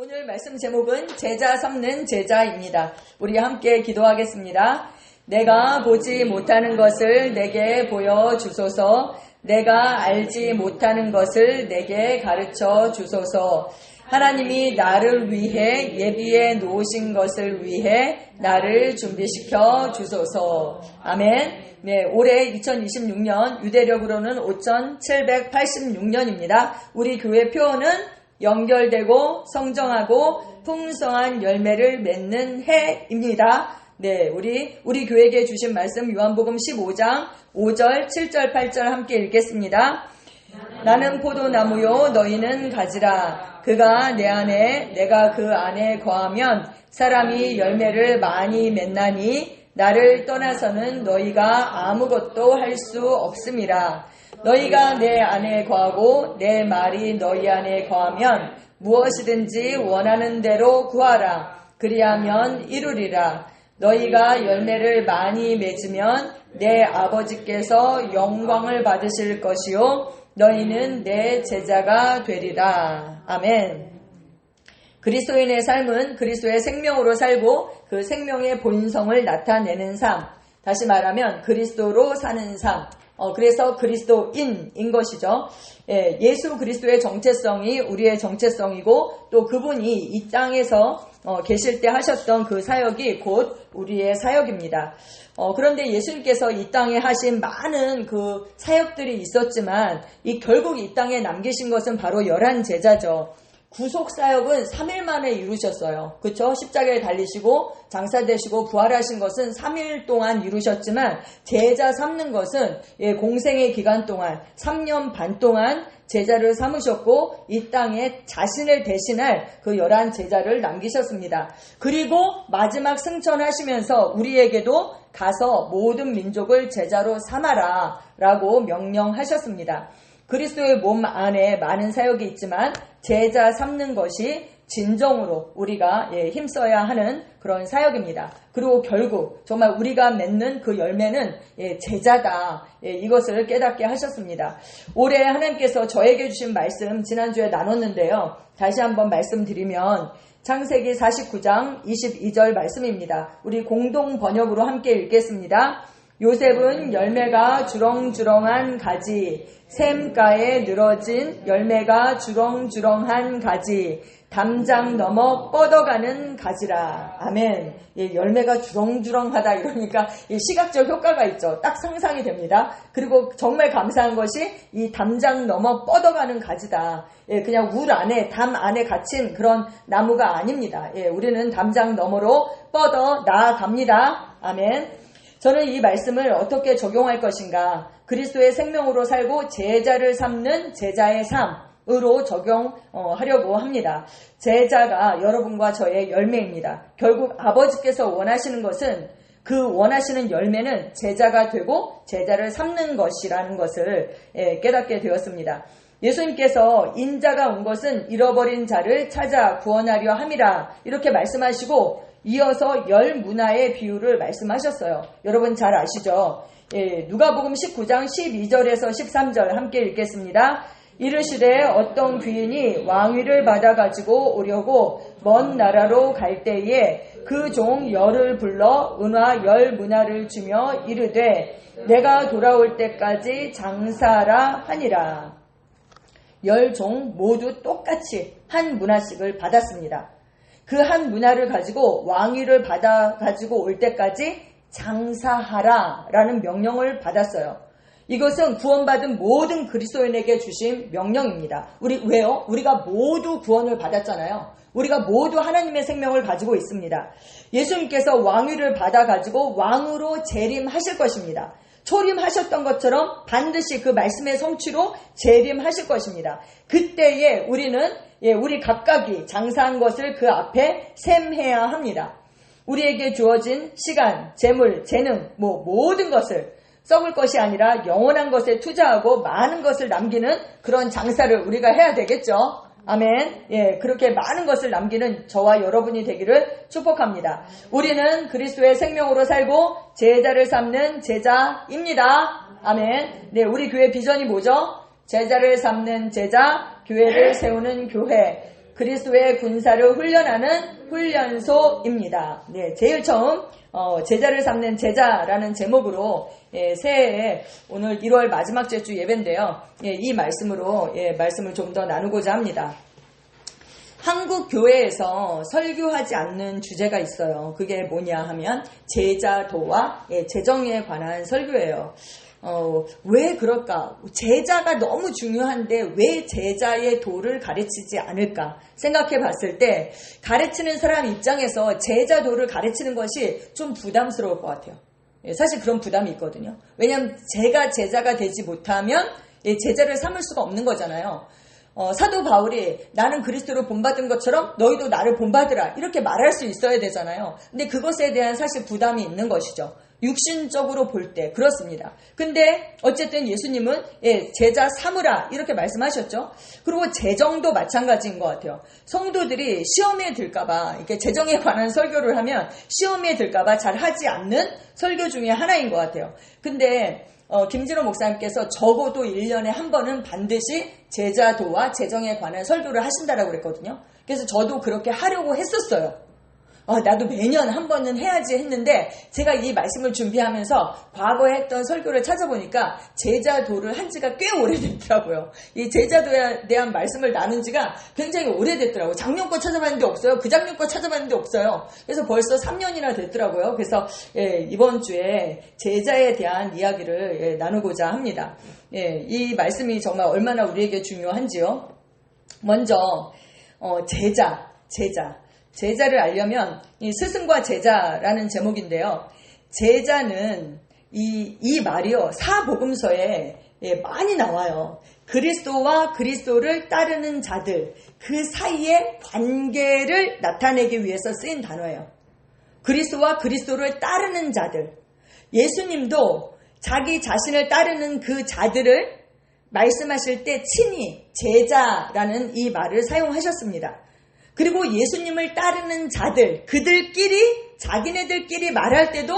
오늘 말씀 제목은 제자 삼는 제자입니다. 우리 함께 기도하겠습니다. 내가 보지 못하는 것을 내게 보여주소서. 내가 알지 못하는 것을 내게 가르쳐 주소서. 하나님이 나를 위해 예비해 놓으신 것을 위해 나를 준비시켜 주소서. 아멘. 네, 올해 2026년 유대력으로는 5786년입니다. 우리 교회 표어는 연결되고 성정하고 풍성한 열매를 맺는 해입니다. 네, 우리 교회에게 주신 말씀 요한복음 15장 5절, 7절, 8절 함께 읽겠습니다. 나는 포도나무요 너희는 가지라. 그가 내 안에 내가 그 안에 거하면 사람이 열매를 많이 맺나니 나를 떠나서는 너희가 아무것도 할 수 없음이라. 너희가 내 안에 거하고 내 말이 너희 안에 거하면 무엇이든지 원하는 대로 구하라. 그리하면 이루리라. 너희가 열매를 많이 맺으면 내 아버지께서 영광을 받으실 것이요 너희는 내 제자가 되리라. 아멘. 그리스도인의 삶은 그리스도의 생명으로 살고 그 생명의 본성을 나타내는 삶. 다시 말하면 그리스도로 사는 삶. 그래서 그리스도인인 것이죠. 예수 그리스도의 정체성이 우리의 정체성이고 또 그분이 이 땅에서 계실 때 하셨던 그 사역이 곧 우리의 사역입니다. 그런데 예수님께서 이 땅에 하신 많은 그 사역들이 있었지만 결국 이 땅에 남기신 것은 바로 11 제자죠. 구속 사역은 3일 만에 이루셨어요. 그렇죠? 십자가에 달리시고 장사되시고 부활하신 것은 3일 동안 이루셨지만 제자 삼는 것은 공생의 기간 동안 3년 반 동안 제자를 삼으셨고 이 땅에 자신을 대신할 그 11 제자를 남기셨습니다. 그리고 마지막 승천하시면서 우리에게도 가서 모든 민족을 제자로 삼아라 라고 명령하셨습니다. 그리스도의 몸 안에 많은 사역이 있지만 제자 삼는 것이 진정으로 우리가 힘써야 하는 그런 사역입니다. 그리고 결국 정말 우리가 맺는 그 열매는 제자다. 이것을 깨닫게 하셨습니다. 올해 하나님께서 저에게 주신 말씀 지난주에 나눴는데요. 다시 한번 말씀드리면 창세기 49장 22절 말씀입니다. 우리 공동 번역으로 함께 읽겠습니다. 요셉은 열매가 주렁주렁한 가지, 샘가에 늘어진 열매가 주렁주렁한 가지, 담장 넘어 뻗어가는 가지라. 아멘. 열매가 주렁주렁하다 이러니까 시각적 효과가 있죠. 딱 상상이 됩니다. 그리고 정말 감사한 것이 이 담장 넘어 뻗어가는 가지다. 그냥 울 안에, 담 안에 갇힌 그런 나무가 아닙니다. 우리는 담장 너머로 뻗어 나아갑니다. 아멘. 저는 이 말씀을 어떻게 적용할 것인가? 그리스도의 생명으로 살고 제자를 삼는 제자의 삶으로 적용하려고 합니다. 제자가 여러분과 저의 열매입니다. 결국 아버지께서 원하시는 것은 그 원하시는 열매는 제자가 되고 제자를 삼는 것이라는 것을 깨닫게 되었습니다. 예수님께서 인자가 온 것은 잃어버린 자를 찾아 구원하려 함이라 이렇게 말씀하시고 이어서 10문화의 비유를 말씀하셨어요. 여러분 잘 아시죠? 누가복음 19장 12절에서 13절 함께 읽겠습니다. 이르시되 어떤 귀인이 왕위를 받아 가지고 오려고 먼 나라로 갈 때에 그 종 10을 불러 은화 10문화를 주며 이르되 내가 돌아올 때까지 장사하라 하니라. 10종 모두 똑같이 한 문화씩을 받았습니다. 그 한 문화를 가지고 왕위를 받아 가지고 올 때까지 장사하라 라는 명령을 받았어요. 이것은 구원받은 모든 그리스도인에게 주신 명령입니다. 왜요? 우리가 모두 구원을 받았잖아요. 우리가 모두 하나님의 생명을 가지고 있습니다. 예수님께서 왕위를 받아 가지고 왕으로 재림하실 것입니다. 초림하셨던 것처럼 반드시 그 말씀의 성취로 재림하실 것입니다. 그때에 우리는 우리 각각이 장사한 것을 그 앞에 셈해야 합니다. 우리에게 주어진 시간, 재물, 재능, 모든 것을 썩을 것이 아니라 영원한 것에 투자하고 많은 것을 남기는 그런 장사를 우리가 해야 되겠죠. 아멘. 그렇게 많은 것을 남기는 저와 여러분이 되기를 축복합니다. 우리는 그리스도의 생명으로 살고 제자를 삼는 제자입니다. 아멘. 네, 우리 교회 비전이 뭐죠? 제자를 삼는 제자, 교회를 세우는 교회. 그리스도의 군사를 훈련하는 훈련소입니다. 네, 제일 처음 제자를 삼는 제자라는 제목으로 새해에 오늘 1월 마지막 주 예배인데요. 이 말씀으로 말씀을 좀 더 나누고자 합니다. 한국 교회에서 설교하지 않는 주제가 있어요. 그게 뭐냐 하면 제자도와 재정에 관한 설교예요. 왜 그럴까? 제자가 너무 중요한데 왜 제자의 도를 가르치지 않을까? 생각해 봤을 때 가르치는 사람 입장에서 제자 도를 가르치는 것이 좀 부담스러울 것 같아요. 사실 그런 부담이 있거든요. 왜냐하면 제가 제자가 되지 못하면 제자를 삼을 수가 없는 거잖아요. 사도 바울이 나는 그리스도로 본받은 것처럼 너희도 나를 본받으라 이렇게 말할 수 있어야 되잖아요. 근데 그것에 대한 사실 부담이 있는 것이죠. 육신적으로 볼 때 그렇습니다. 근데 어쨌든 예수님은 제자 삼으라 이렇게 말씀하셨죠. 그리고 재정도 마찬가지인 것 같아요. 성도들이 시험에 들까봐 이렇게 재정에 관한 설교를 하면 시험에 들까봐 잘 하지 않는 설교 중에 하나인 것 같아요. 근데 김진호 목사님께서 적어도 1년에 한 번은 반드시 제자도와 재정에 관한 설교를 하신다라고 그랬거든요. 그래서 저도 그렇게 하려고 했었어요. 나도 매년 한 번은 해야지 했는데 제가 이 말씀을 준비하면서 과거에 했던 설교를 찾아보니까 제자도를 한 지가 꽤 오래됐더라고요. 이 제자도에 대한 말씀을 나눈 지가 굉장히 오래됐더라고요. 작년 거 찾아봤는데 없어요. 그 작년 거 찾아봤는데 없어요. 그래서 벌써 3년이나 됐더라고요. 그래서 이번 주에 제자에 대한 이야기를 나누고자 합니다. 이 말씀이 정말 얼마나 우리에게 중요한지요. 먼저 제자를 알려면 이 스승과 제자라는 제목인데요. 제자는 이 말이요 사복음서에 많이 나와요. 그리스도와 그리스도를 따르는 자들 그 사이의 관계를 나타내기 위해서 쓰인 단어예요. 그리스도와 그리스도를 따르는 자들. 예수님도 자기 자신을 따르는 그 자들을 말씀하실 때 친히 제자라는 이 말을 사용하셨습니다. 그리고 예수님을 따르는 자들, 그들끼리 자기네들끼리 말할 때도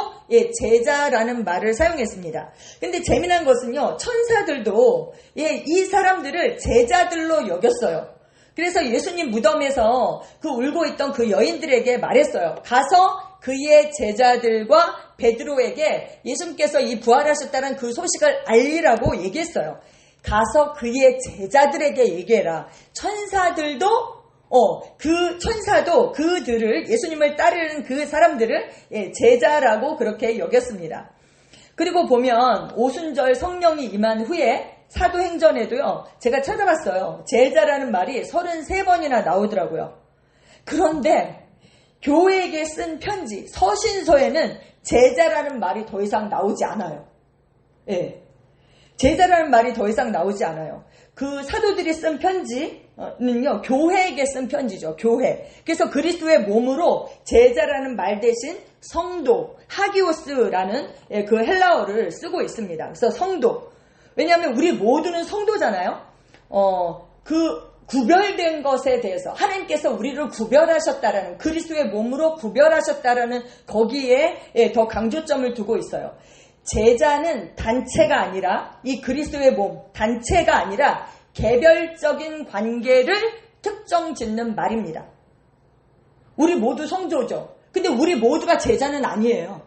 제자라는 말을 사용했습니다. 근데 재미난 것은요, 천사들도 이 사람들을 제자들로 여겼어요. 그래서 예수님 무덤에서 그 울고 있던 그 여인들에게 말했어요. 가서 그의 제자들과 베드로에게 예수님께서 이 부활하셨다는 그 소식을 알리라고 얘기했어요. 가서 그의 제자들에게 얘기해라. 천사들도 그 천사도 그들을 예수님을 따르는 그 사람들을 제자라고 그렇게 여겼습니다. 그리고 보면 오순절 성령이 임한 후에 사도행전에도요. 제가 찾아봤어요. 제자라는 말이 33번이나 나오더라고요. 그런데 교회에게 쓴 편지 서신서에는 제자라는 말이 더 이상 나오지 않아요. 제자라는 말이 더 이상 나오지 않아요. 그 사도들이 쓴 편지는요, 교회에게 쓴 편지죠, 교회. 그래서 그리스도의 몸으로 제자라는 말 대신 성도, 하기오스라는 그 헬라어를 쓰고 있습니다. 그래서 성도. 왜냐하면 우리 모두는 성도잖아요. 그 구별된 것에 대해서 하나님께서 우리를 구별하셨다라는 그리스도의 몸으로 구별하셨다라는 거기에 더 강조점을 두고 있어요. 제자는 단체가 아니라 이 그리스도의 몸, 단체가 아니라 개별적인 관계를 특정 짓는 말입니다. 우리 모두 성도죠. 근데 우리 모두가 제자는 아니에요.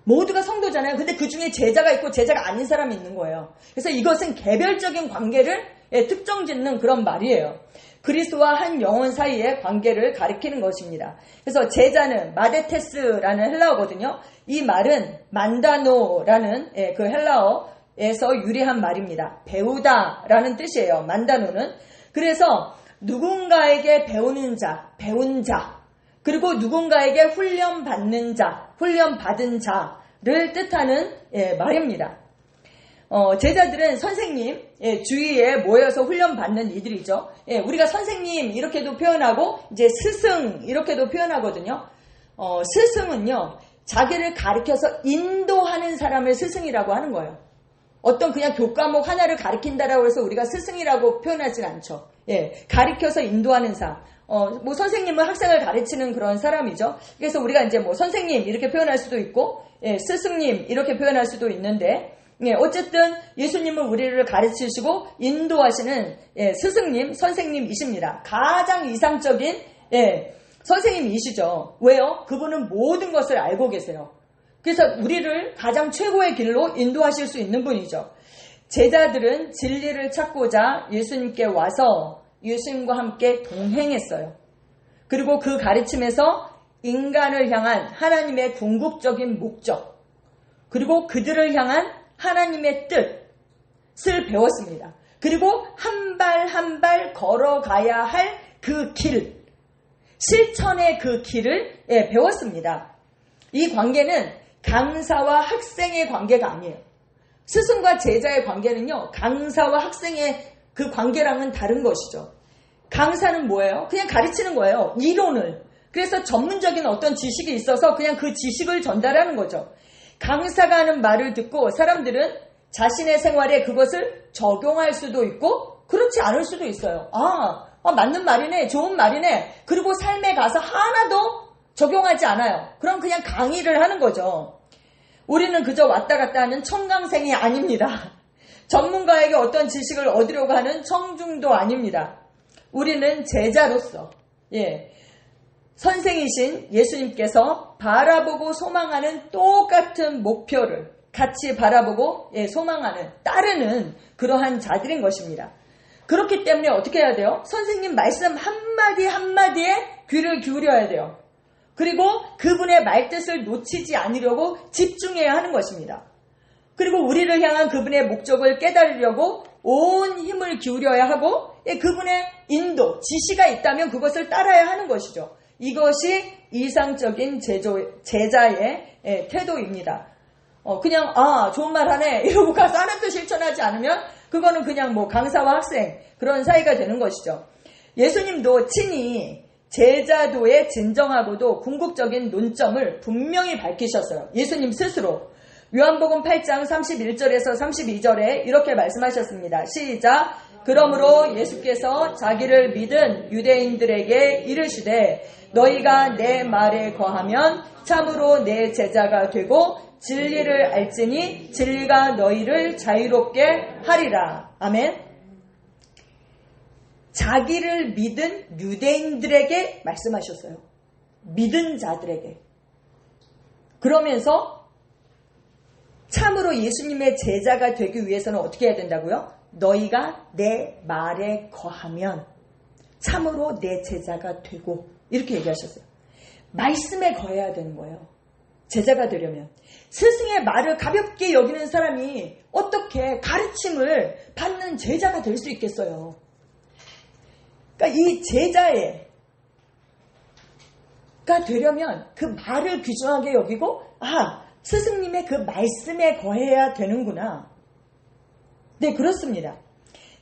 모두가 성도잖아요. 근데 그 중에 제자가 있고 제자가 아닌 사람이 있는 거예요. 그래서 이것은 개별적인 관계를 특정 짓는 그런 말이에요. 그리스도와 한 영혼 사이의 관계를 가리키는 것입니다. 그래서 제자는 마데테스라는 헬라어거든요. 이 말은 만다노라는 그 헬라어에서 유래한 말입니다. 배우다라는 뜻이에요. 만다노는. 그래서 누군가에게 배우는 자, 배운 자, 그리고 누군가에게 훈련받는 자, 훈련받은 자를 뜻하는 말입니다. 제자들은 선생님 주위에 모여서 훈련받는 이들이죠. 우리가 선생님 이렇게도 표현하고 이제 스승 이렇게도 표현하거든요. 스승은요, 자기를 가르쳐서 인도하는 사람을 스승이라고 하는 거예요. 어떤 그냥 교과목 하나를 가르친다라고 해서 우리가 스승이라고 표현하진 않죠. 가르쳐서 인도하는 사람. 뭐 선생님은 학생을 가르치는 그런 사람이죠. 그래서 우리가 이제 뭐 선생님 이렇게 표현할 수도 있고, 스승님 이렇게 표현할 수도 있는데, 어쨌든 예수님은 우리를 가르치시고 인도하시는 스승님, 선생님이십니다. 가장 이상적인 선생님이시죠. 왜요? 그분은 모든 것을 알고 계세요. 그래서 우리를 가장 최고의 길로 인도하실 수 있는 분이죠. 제자들은 진리를 찾고자 예수님께 와서 예수님과 함께 동행했어요. 그리고 그 가르침에서 인간을 향한 하나님의 궁극적인 목적, 그리고 그들을 향한 하나님의 뜻을 배웠습니다. 그리고 한 발 한 발 걸어가야 할 그 길, 실천의 그 길을 배웠습니다. 이 관계는 강사와 학생의 관계가 아니에요. 스승과 제자의 관계는요, 강사와 학생의 그 관계랑은 다른 것이죠. 강사는 뭐예요? 그냥 가르치는 거예요. 이론을. 그래서 전문적인 어떤 지식이 있어서 그냥 그 지식을 전달하는 거죠. 강사가 하는 말을 듣고 사람들은 자신의 생활에 그것을 적용할 수도 있고 그렇지 않을 수도 있어요. 맞는 말이네, 좋은 말이네. 그리고 삶에 가서 하나도 적용하지 않아요. 그럼 그냥 강의를 하는 거죠. 우리는 그저 왔다 갔다 하는 청강생이 아닙니다. 전문가에게 어떤 지식을 얻으려고 하는 청중도 아닙니다. 우리는 제자로서 선생이신 예수님께서 바라보고 소망하는 똑같은 목표를 같이 바라보고 소망하는, 따르는 그러한 자들인 것입니다. 그렇기 때문에 어떻게 해야 돼요? 선생님 말씀 한마디 한마디에 귀를 기울여야 돼요. 그리고 그분의 말뜻을 놓치지 않으려고 집중해야 하는 것입니다. 그리고 우리를 향한 그분의 목적을 깨달으려고 온 힘을 기울여야 하고 그분의 인도, 지시가 있다면 그것을 따라야 하는 것이죠. 이것이 이상적인 제자의 태도입니다. 그냥 좋은 말 하네 이러고 가서 하나도 실천하지 않으면 그거는 그냥 강사와 학생 그런 사이가 되는 것이죠. 예수님도 친히 제자도의 진정하고도 궁극적인 논점을 분명히 밝히셨어요. 예수님 스스로 요한복음 8장 31절에서 32절에 이렇게 말씀하셨습니다. 시작. 그러므로 예수께서 자기를 믿은 유대인들에게 이르시되 너희가 내 말에 거하면 참으로 내 제자가 되고 진리를 알지니 진리가 너희를 자유롭게 하리라. 아멘. 자기를 믿은 유대인들에게 말씀하셨어요. 믿은 자들에게. 그러면서 참으로 예수님의 제자가 되기 위해서는 어떻게 해야 된다고요? 너희가 내 말에 거하면 참으로 내 제자가 되고, 이렇게 얘기하셨어요. 말씀에 거해야 되는 거예요. 제자가 되려면. 스승의 말을 가볍게 여기는 사람이 어떻게 가르침을 받는 제자가 될 수 있겠어요? 그러니까 이 제자가 되려면 그 말을 귀중하게 여기고 스승님의 그 말씀에 거해야 되는구나. 네, 그렇습니다.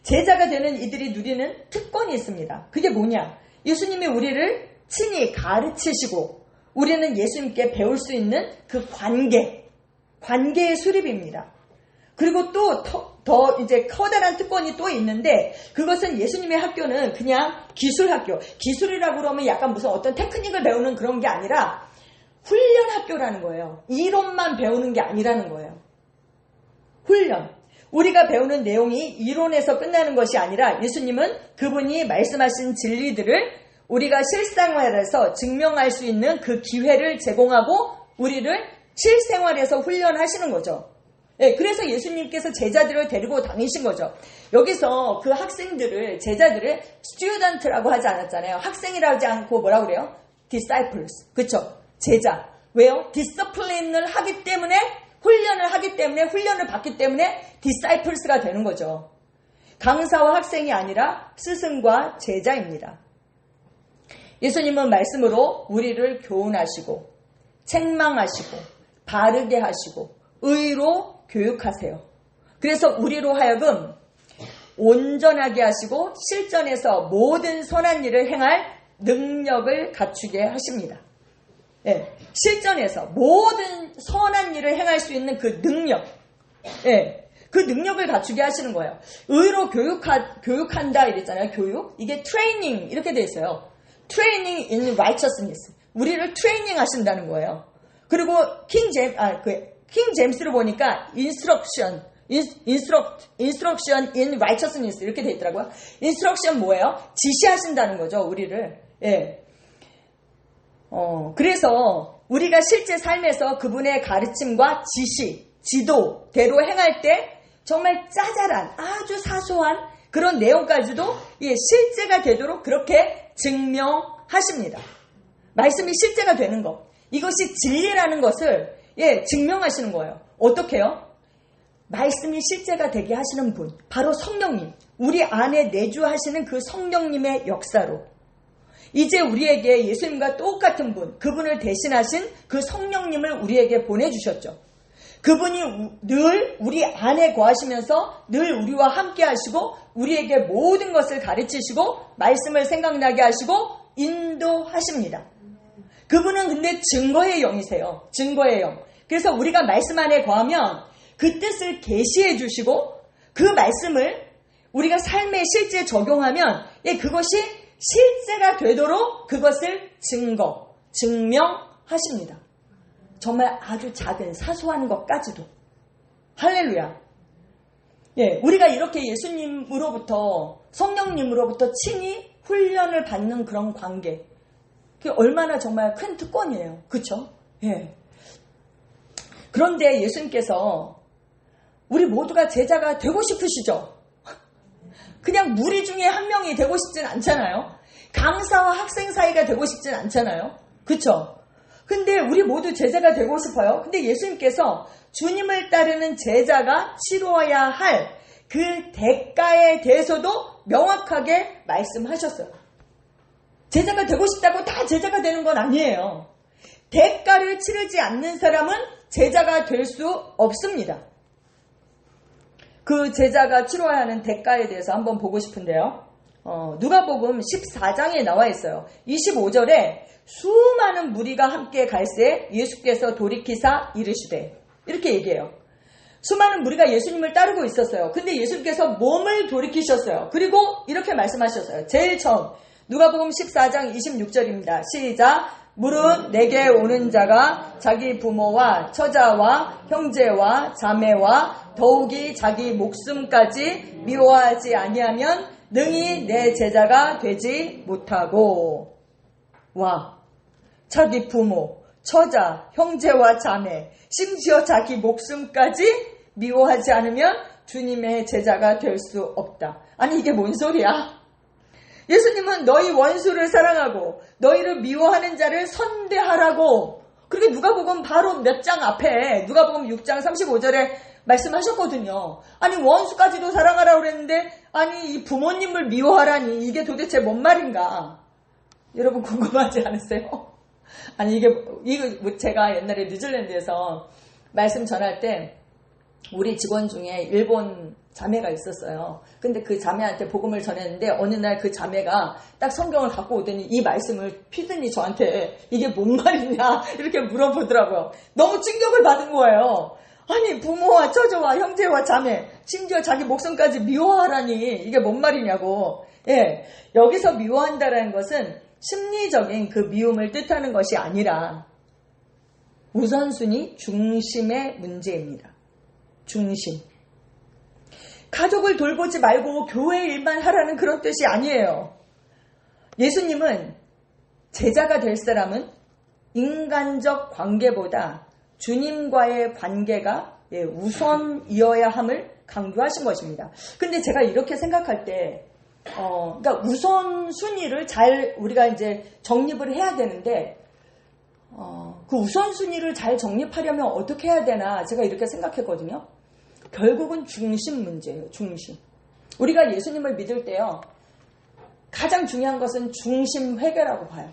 제자가 되는 이들이 누리는 특권이 있습니다. 그게 뭐냐? 예수님이 우리를 친히 가르치시고 우리는 예수님께 배울 수 있는 그 관계의 수립입니다. 그리고 또 더 이제 커다란 특권이 또 있는데, 그것은 예수님의 학교는 그냥 기술학교, 기술이라고 그러면 약간 무슨 어떤 테크닉을 배우는 그런 게 아니라 훈련 학교라는 거예요. 이론만 배우는 게 아니라는 거예요. 훈련. 우리가 배우는 내용이 이론에서 끝나는 것이 아니라 예수님은 그분이 말씀하신 진리들을 우리가 실생활에서 증명할 수 있는 그 기회를 제공하고 우리를 실생활에서 훈련하시는 거죠. 네, 그래서 예수님께서 제자들을 데리고 다니신 거죠. 여기서 그 학생들을, 제자들을 스튜던트라고 하지 않았잖아요. 학생이라고 하지 않고 뭐라고 그래요? disciples. 그쵸? 제자. 왜요? 디스플린을 하기 때문에, 훈련을 하기 때문에, 훈련을 받기 때문에 disciples가 되는 거죠. 강사와 학생이 아니라 스승과 제자입니다. 예수님은 말씀으로 우리를 교훈하시고 책망하시고 바르게 하시고 의로 교육하세요. 그래서 우리로 하여금 온전하게 하시고 실전에서 모든 선한 일을 행할 능력을 갖추게 하십니다. 예, 실전에서 모든 선한 일을 행할 수 있는 그 능력, 그 능력을 갖추게 하시는 거예요. 의로 교육한다 이랬잖아요. 교육. 이게 트레이닝 이렇게 돼 있어요. Training in righteousness. 우리를 트레이닝 하신다는 거예요. 그리고 킹 제임스로 보니까 instruction in righteousness 이렇게 돼 있더라고요. instruction 뭐예요? 지시하신다는 거죠, 우리를. 예. 그래서 우리가 실제 삶에서 그분의 가르침과 지시, 지도대로 행할 때 정말 짜잘한 아주 사소한 그런 내용까지도 실제가 되도록 그렇게 증명하십니다. 말씀이 실제가 되는 것. 이것이 진리라는 것을 증명하시는 거예요. 어떻게요? 말씀이 실제가 되게 하시는 분, 바로 성령님, 우리 안에 내주하시는 그 성령님의 역사로 이제 우리에게 예수님과 똑같은 분, 그분을 대신하신 그 성령님을 우리에게 보내주셨죠. 그분이 늘 우리 안에 거하시면서 늘 우리와 함께 하시고 우리에게 모든 것을 가르치시고 말씀을 생각나게 하시고 인도하십니다. 그분은 근데 증거의 영이세요. 증거의 영. 그래서 우리가 말씀 안에 거하면 그 뜻을 계시해 주시고 그 말씀을 우리가 삶에 실제 적용하면 그것이 실제가 되도록 그것을 증명하십니다. 정말 아주 작은 사소한 것까지도. 할렐루야. 우리가 이렇게 예수님으로부터 성령님으로부터 친히 훈련을 받는 그런 관계. 그게 얼마나 정말 큰 특권이에요. 그렇죠? 그런데 예수님께서 우리 모두가 제자가 되고 싶으시죠? 그냥 무리 중에 한 명이 되고 싶진 않잖아요. 강사와 학생 사이가 되고 싶진 않잖아요. 그렇죠? 근데 우리 모두 제자가 되고 싶어요. 근데 예수님께서 주님을 따르는 제자가 치러야 할 그 대가에 대해서도 명확하게 말씀하셨어요. 제자가 되고 싶다고 다 제자가 되는 건 아니에요. 대가를 치르지 않는 사람은 제자가 될 수 없습니다. 그 제자가 치러야 하는 대가에 대해서 한번 보고 싶은데요. 누가복음 14장에 나와 있어요. 25절에 수많은 무리가 함께 갈새 예수께서 돌이키사 이르시되 이렇게 얘기해요. 수많은 무리가 예수님을 따르고 있었어요. 근데 예수님께서 몸을 돌이키셨어요. 그리고 이렇게 말씀하셨어요. 제일 처음 누가복음 14장 26절입니다. 시작. 무릇 내게 오는 자가 자기 부모와 처자와 형제와 자매와 더욱이 자기 목숨까지 미워하지 아니하면 능히 내 제자가 되지 못하고. 와, 자기 부모, 처자, 형제와 자매, 심지어 자기 목숨까지 미워하지 않으면 주님의 제자가 될 수 없다. 아니 이게 뭔 소리야? 예수님은 너희 원수를 사랑하고 너희를 미워하는 자를 선대하라고 그렇게 누가복음 바로 몇 장 앞에 누가복음 6장 35절에 말씀하셨거든요. 아니 원수까지도 사랑하라고 그랬는데 아니 이 부모님을 미워하라니 이게 도대체 뭔 말인가? 여러분 궁금하지 않으세요? 아니 이거 제가 옛날에 뉴질랜드에서 말씀 전할 때 우리 직원 중에 일본 자매가 있었어요. 근데 그 자매한테 복음을 전했는데 어느 날 그 자매가 딱 성경을 갖고 오더니 이 말씀을 피드니 저한테 이게 뭔 말이냐 이렇게 물어보더라고요. 너무 충격을 받은 거예요. 아니 부모와 처자와 형제와 자매 심지어 자기 목숨까지 미워하라니 이게 뭔 말이냐고. 여기서 미워한다라는 것은 심리적인 그 미움을 뜻하는 것이 아니라 우선순위 중심의 문제입니다. 중심. 가족을 돌보지 말고 교회 일만 하라는 그런 뜻이 아니에요. 예수님은 제자가 될 사람은 인간적 관계보다 주님과의 관계가 우선이어야 함을 강조하신 것입니다. 근데 제가 이렇게 생각할 때 그러니까 우선순위를 잘 우리가 이제 정립을 해야 되는데 그 우선순위를 잘 정립하려면 어떻게 해야 되나 제가 이렇게 생각했거든요. 결국은 중심 문제예요. 중심. 우리가 예수님을 믿을 때요. 가장 중요한 것은 중심 회개라고 봐요.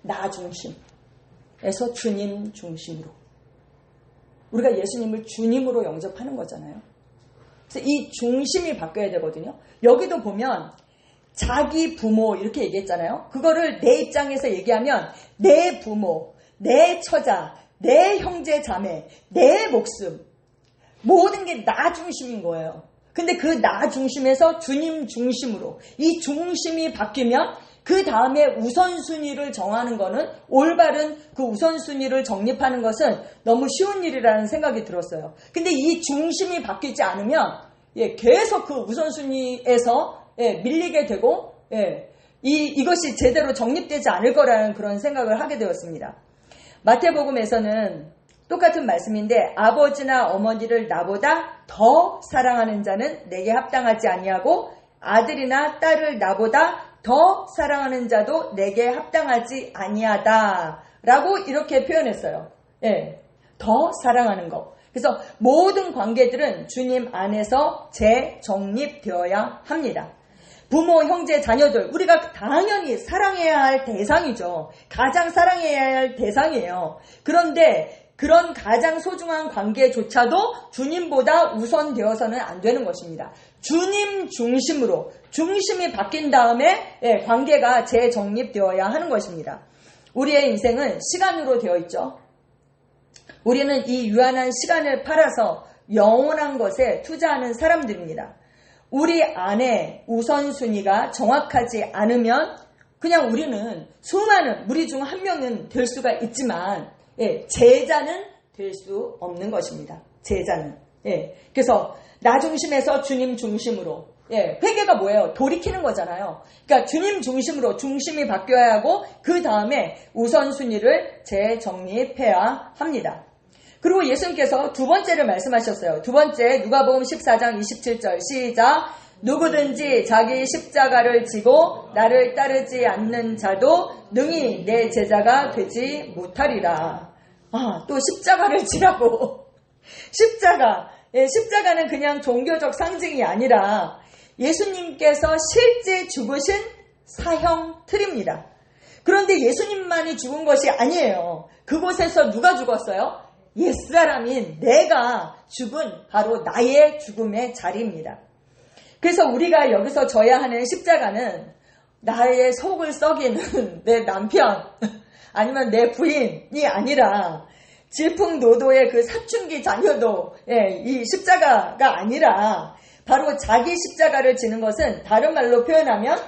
나 중심에서 주님 중심으로. 우리가 예수님을 주님으로 영접하는 거잖아요. 그래서 이 중심이 바뀌어야 되거든요. 여기도 보면 자기 부모 이렇게 얘기했잖아요. 그거를 내 입장에서 얘기하면 내 부모, 내 처자, 내 형제 자매, 내 목숨 모든 게 나 중심인 거예요. 근데 그 나 중심에서 주님 중심으로 이 중심이 바뀌면 그 다음에 우선순위를 정하는 거는, 올바른 그 우선순위를 정립하는 것은 너무 쉬운 일이라는 생각이 들었어요. 근데 이 중심이 바뀌지 않으면 계속 그 우선순위에서 밀리게 되고 이것이 제대로 정립되지 않을 거라는 그런 생각을 하게 되었습니다. 마태복음에서는 똑같은 말씀인데, 아버지나 어머니를 나보다 더 사랑하는 자는 내게 합당하지 아니하고 아들이나 딸을 나보다 더 사랑하는 자도 내게 합당하지 아니하다 라고 이렇게 표현했어요. 더 사랑하는 거. 그래서 모든 관계들은 주님 안에서 재정립되어야 합니다. 부모, 형제, 자녀들, 우리가 당연히 사랑해야 할 대상이죠. 가장 사랑해야 할 대상이에요. 그런데 그런 가장 소중한 관계조차도 주님보다 우선되어서는 안 되는 것입니다. 주님 중심으로, 중심이 바뀐 다음에 관계가 재정립되어야 하는 것입니다. 우리의 인생은 시간으로 되어 있죠. 우리는 이 유한한 시간을 팔아서 영원한 것에 투자하는 사람들입니다. 우리 안에 우선순위가 정확하지 않으면 그냥 우리는 수많은 무리 중 한 명은 될 수가 있지만 제자는 될 수 없는 것입니다. 제자는. 그래서 나 중심에서 주님 중심으로. 회개가 뭐예요? 돌이키는 거잖아요. 그러니까 주님 중심으로 중심이 바뀌어야 하고 그 다음에 우선순위를 재정립해야 합니다. 그리고 예수님께서 두 번째를 말씀하셨어요. 두 번째, 누가복음 14장 27절 시작. 누구든지 자기 십자가를 지고 나를 따르지 않는 자도 능히 내 제자가 되지 못하리라. 또 십자가를 지라고. 십자가는 그냥 종교적 상징이 아니라 예수님께서 실제 죽으신 사형 틀입니다. 그런데 예수님만이 죽은 것이 아니에요. 그곳에서 누가 죽었어요? 옛사람인 내가 죽은 바로 나의 죽음의 자리입니다. 그래서 우리가 여기서 져야 하는 십자가는 나의 속을 썩이는 내 남편 아니면 내 부인이 아니라 질풍노도의 그 사춘기 자녀도 이 십자가가 아니라 바로 자기 십자가를 지는 것은 다른 말로 표현하면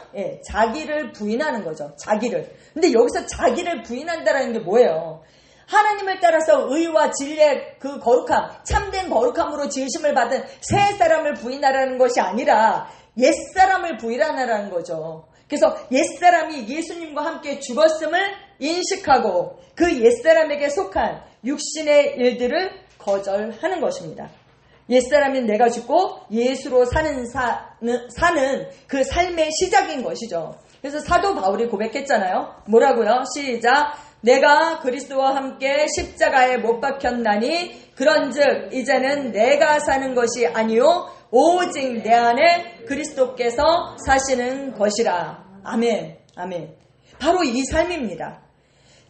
자기를 부인하는 거죠. 자기를. 근데 여기서 자기를 부인한다는 게 뭐예요? 하나님을 따라서 의와 진리의 그 거룩함, 참된 거룩함으로 지으심을 받은 새 사람을 부인하라는 것이 아니라 옛사람을 부인하라는 거죠. 그래서 옛사람이 예수님과 함께 죽었음을 인식하고 그 옛사람에게 속한 육신의 일들을 거절하는 것입니다. 옛사람인 내가 죽고 예수로 사는 그 삶의 시작인 것이죠. 그래서 사도 바울이 고백했잖아요. 뭐라고요? 시작. 내가 그리스도와 함께 십자가에 못 박혔나니 그런즉 이제는 내가 사는 것이 아니요 오직 내 안에 그리스도께서 사시는 것이라. 아멘. 아멘. 바로 이 삶입니다.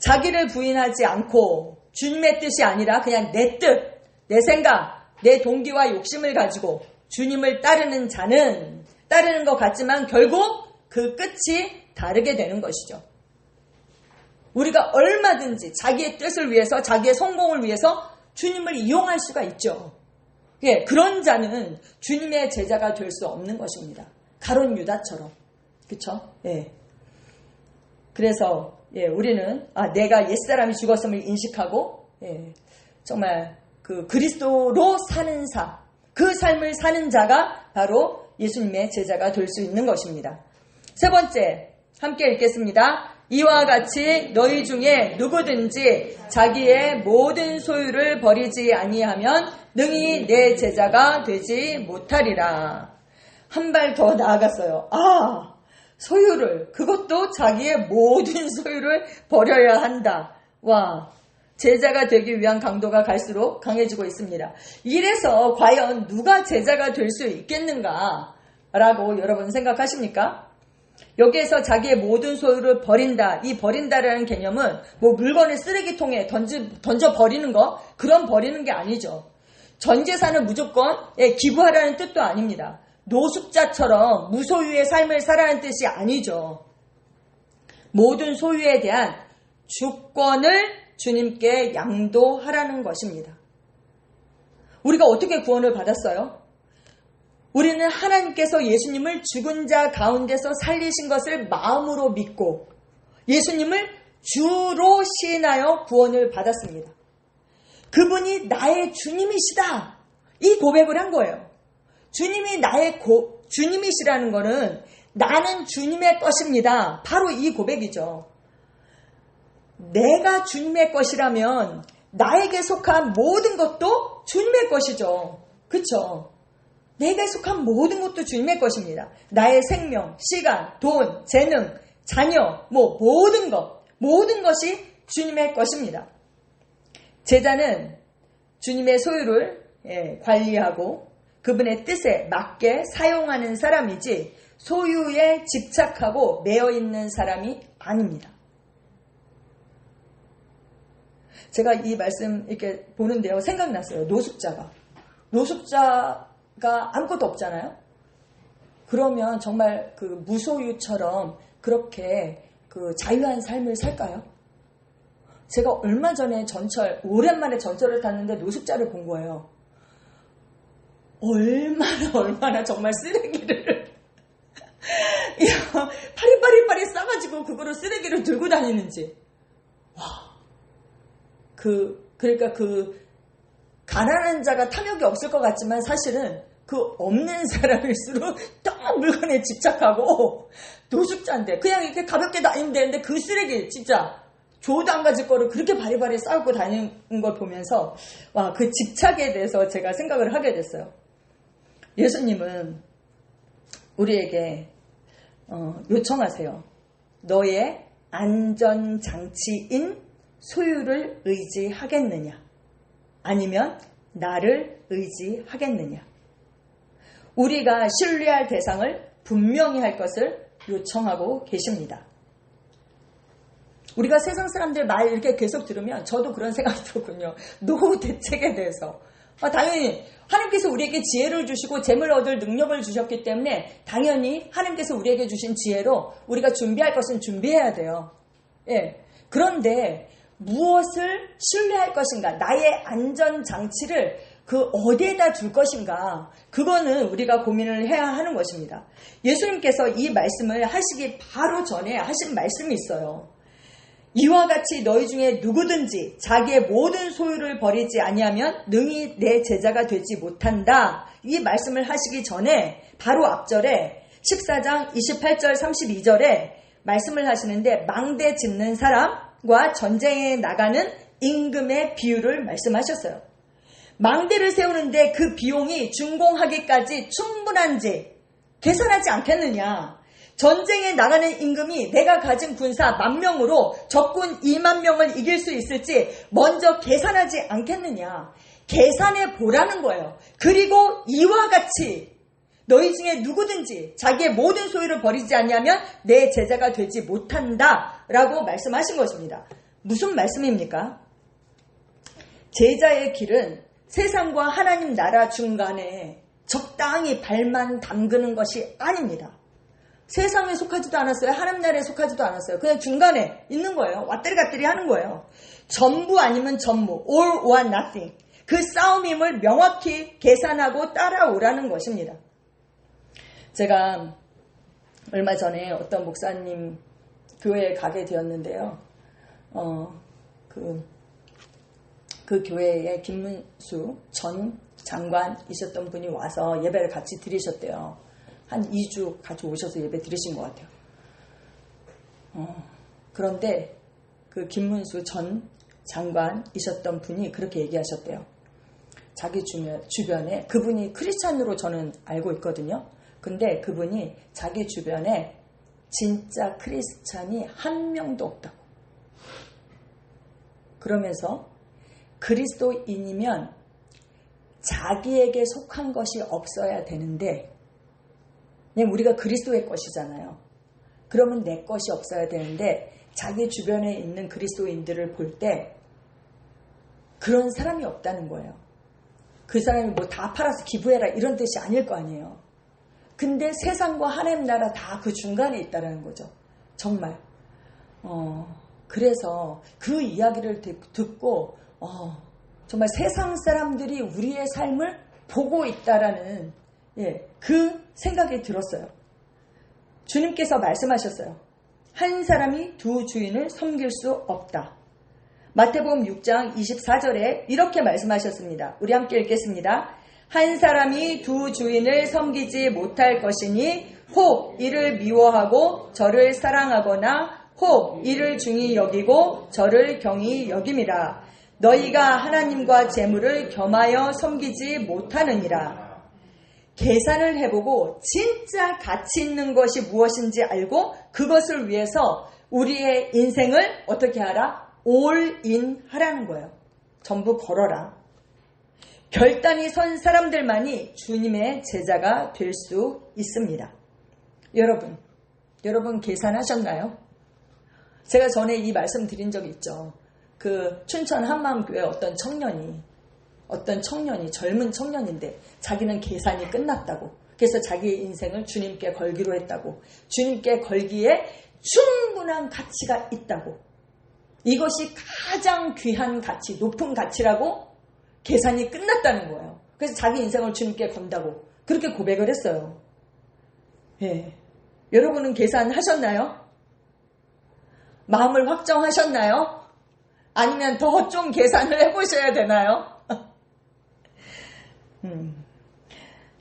자기를 부인하지 않고 주님의 뜻이 아니라 그냥 내 뜻, 내 생각, 내 동기와 욕심을 가지고 주님을 따르는 자는 따르는 것 같지만 결국 그 끝이 다르게 되는 것이죠. 우리가 얼마든지 자기의 뜻을 위해서, 자기의 성공을 위해서 주님을 이용할 수가 있죠. 그런 자는 주님의 제자가 될 수 없는 것입니다. 가룟 유다처럼. 그렇죠? 그래서 우리는 내가 옛사람이 죽었음을 인식하고 정말 그 그리스도로 사는 삶, 그 삶을 사는 자가 바로 예수님의 제자가 될 수 있는 것입니다. 세 번째, 함께 읽겠습니다. 이와 같이 너희 중에 누구든지 자기의 모든 소유를 버리지 아니하면 능히 내 제자가 되지 못하리라. 한 발 더 나아갔어요. 소유를, 그것도 자기의 모든 소유를 버려야 한다. 와, 제자가 되기 위한 강도가 갈수록 강해지고 있습니다. 이래서 과연 누가 제자가 될 수 있겠는가? 라고 여러분 생각하십니까? 여기에서 자기의 모든 소유를 버린다. 이 버린다라는 개념은 뭐 물건을 쓰레기통에 던져 버리는 거, 그런 버리는 게 아니죠. 전 재산을 무조건 기부하라는 뜻도 아닙니다. 노숙자처럼 무소유의 삶을 살아라는 뜻이 아니죠. 모든 소유에 대한 주권을 주님께 양도하라는 것입니다. 우리가 어떻게 구원을 받았어요? 우리는 하나님께서 예수님을 죽은 자 가운데서 살리신 것을 마음으로 믿고 예수님을 주로 시인하여 구원을 받았습니다. 그분이 나의 주님이시다. 이 고백을 한 거예요. 주님이 주님이시라는 거는 나는 주님의 것입니다. 바로 이 고백이죠. 내가 주님의 것이라면 나에게 속한 모든 것도 주님의 것이죠. 그렇죠? 내게 속한 모든 것도 주님의 것입니다. 나의 생명, 시간, 돈, 재능, 자녀, 모든 것이 주님의 것입니다. 제자는 주님의 소유를 관리하고 그분의 뜻에 맞게 사용하는 사람이지 소유에 집착하고 매여 있는 사람이 아닙니다. 제가 이 말씀 이렇게 보는데요. 생각났어요. 노숙자가 아무것도 없잖아요. 그러면 정말 그 무소유처럼 그렇게 그 자유한 삶을 살까요? 제가 얼마 전에 오랜만에 전철을 탔는데 노숙자를 본 거예요. 얼마나 정말 쓰레기를 파리파리 싸가지고 그거를 쓰레기를 들고 다니는지. 그러니까 가난한 자가 탐욕이 없을 것 같지만 사실은 그 없는 사람일수록 더 물건에 집착하고 노숙자인데 그냥 이렇게 가볍게 다니면 되는데 그 쓰레기 진짜 조도 안 가질 거를 그렇게 바리바리 싸고 다니는 걸 보면서 그 집착에 대해서 제가 생각을 하게 됐어요. 예수님은 우리에게 요청하세요. 너의 안전장치인 소유를 의지하겠느냐? 아니면 나를 의지하겠느냐? 우리가 신뢰할 대상을 분명히 할 것을 요청하고 계십니다. 우리가 세상 사람들 말 이렇게 계속 들으면 저도 그런 생각이 들었군요. 노후 대책에 대해서. 당연히 하나님께서 우리에게 지혜를 주시고 재물 얻을 능력을 주셨기 때문에 당연히 하나님께서 우리에게 주신 지혜로 우리가 준비할 것은 준비해야 돼요. 그런데 무엇을 신뢰할 것인가? 나의 안전장치를 어디에다 둘 것인가? 그거는 우리가 고민을 해야 하는 것입니다. 예수님께서 이 말씀을 하시기 바로 전에 하신 말씀이 있어요. 이와 같이 너희 중에 누구든지 자기의 모든 소유를 버리지 아니하면 능히 내 제자가 되지 못한다. 이 말씀을 하시기 전에 바로 앞절에 14장 28절 32절에 말씀을 하시는데 망대 짓는 사람과 전쟁에 나가는 임금의 비유를 말씀하셨어요. 망대를 세우는데 그 비용이 준공하기까지 충분한지 계산하지 않겠느냐. 전쟁에 나가는 임금이 내가 가진 군사 10,000명으로 적군 20,000명을 이길 수 있을지 먼저 계산하지 않겠느냐. 계산해 보라는 거예요. 그리고 이와 같이 너희 중에 누구든지 자기의 모든 소유를 버리지 않냐면 내 제자가 되지 못한다 라고 말씀하신 것입니다. 무슨 말씀입니까? 제자의 길은 세상과 하나님 나라 중간에 적당히 발만 담그는 것이 아닙니다. 세상에 속하지도 않았어요. 하나님 나라에 속하지도 않았어요. 그냥 중간에 있는 거예요. 왔다리 갔다리 하는 거예요. 전부 아니면 전무, all or nothing. 그 싸움임을 명확히 계산하고 따라오라는 것입니다. 제가 얼마 전에 어떤 목사님 교회에 가게 되었는데요. 그 교회에 김문수 전 장관이셨던 분이 와서 예배를 같이 드리셨대요. 한 2주 같이 오셔서 예배 드리신 것 같아요. 그런데 그 김문수 전 장관이셨던 분이 그렇게 얘기하셨대요. 자기 주변에 그분이 크리스찬으로 저는 알고 있거든요. 근데 그분이 자기 주변에 진짜 크리스찬이 한 명도 없다고. 그러면서 그리스도인이면 자기에게 속한 것이 없어야 되는데 그냥 우리가 그리스도의 것이잖아요. 그러면 내 것이 없어야 되는데 자기 주변에 있는 그리스도인들을 볼 때 그런 사람이 없다는 거예요. 그 사람이 뭐 다 팔아서 기부해라 이런 뜻이 아닐 거 아니에요. 근데 세상과 하나님 나라 다 그 중간에 있다는 거죠. 정말. 그래서 그 이야기를 듣고 정말 세상 사람들이 우리의 삶을 보고 있다라는 그 생각이 들었어요. 주님께서 말씀하셨어요. 한 사람이 두 주인을 섬길 수 없다. 마태복음 6장 24절에 이렇게 말씀하셨습니다. 우리 함께 읽겠습니다. 한 사람이 두 주인을 섬기지 못할 것이니 혹 이를 미워하고 저를 사랑하거나 혹 이를 중히 여기고 저를 경히 여김이라. 너희가 하나님과 재물을 겸하여 섬기지 못하느니라. 계산을 해보고 진짜 가치 있는 것이 무엇인지 알고 그것을 위해서 우리의 인생을 어떻게 하라? 올인 하라는 거예요. 전부 걸어라. 결단이 선 사람들만이 주님의 제자가 될 수 있습니다. 여러분 계산하셨나요? 제가 전에 이 말씀 드린 적이 있죠. 그 춘천 한마음교회 어떤 청년이 젊은 청년인데 자기는 계산이 끝났다고. 그래서 자기의 인생을 주님께 걸기로 했다고. 주님께 걸기에 충분한 가치가 있다고. 이것이 가장 귀한 가치, 높은 가치라고 계산이 끝났다는 거예요. 그래서 자기 인생을 주님께 건다고 그렇게 고백을 했어요. 여러분은 계산하셨나요? 마음을 확정하셨나요? 아니면 더 좀 계산을 해보셔야 되나요?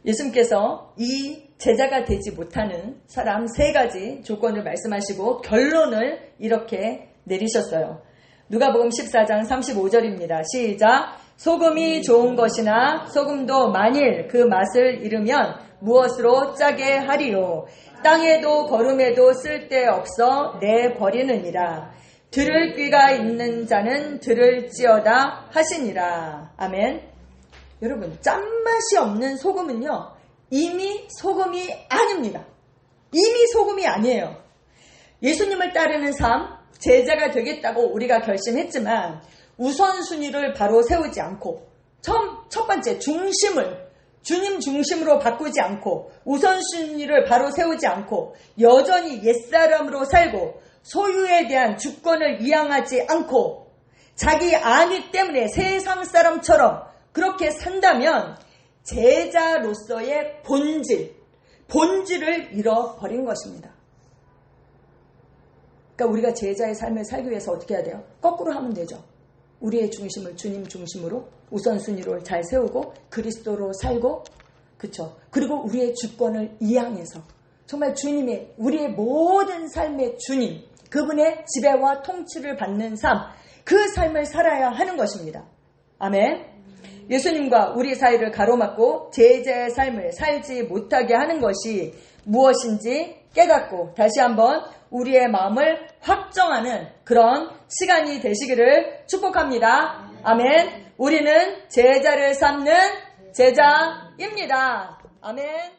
예수님께서 이 제자가 되지 못하는 사람 3가지 조건을 말씀하시고 결론을 이렇게 내리셨어요. 누가복음 14장 35절입니다. 시작. 소금이 좋은 것이나 소금도 만일 그 맛을 잃으면 무엇으로 짜게 하리요. 땅에도 거름에도 쓸데없어 내버리느니라. 들을 귀가 있는 자는 들을지어다 하시니라. 아멘. 여러분, 짠맛이 없는 소금은요, 이미 소금이 아닙니다. 이미 소금이 아니에요. 예수님을 따르는 삶, 제자가 되겠다고 우리가 결심했지만 우선순위를 바로 세우지 않고 첫 번째 주님 중심으로 바꾸지 않고 우선순위를 바로 세우지 않고 여전히 옛사람으로 살고 소유에 대한 주권을 이양하지 않고 자기 안위 때문에 세상 사람처럼 그렇게 산다면 제자로서의 본질을 잃어버린 것입니다. 그러니까 우리가 제자의 삶을 살기 위해서 어떻게 해야 돼요? 거꾸로 하면 되죠. 우리의 중심을 주님 중심으로 우선순위로 잘 세우고 그리스도로 살고, 그렇죠. 그리고 우리의 주권을 이양해서 정말 주님의 우리의 모든 삶의 주님, 그분의 지배와 통치를 받는 삶, 그 삶을 살아야 하는 것입니다. 아멘. 예수님과 우리 사이를 가로막고 제자의 삶을 살지 못하게 하는 것이 무엇인지 깨닫고 다시 한번 우리의 마음을 확정하는 그런 시간이 되시기를 축복합니다. 아멘. 우리는 제자를 삼는 제자입니다. 아멘.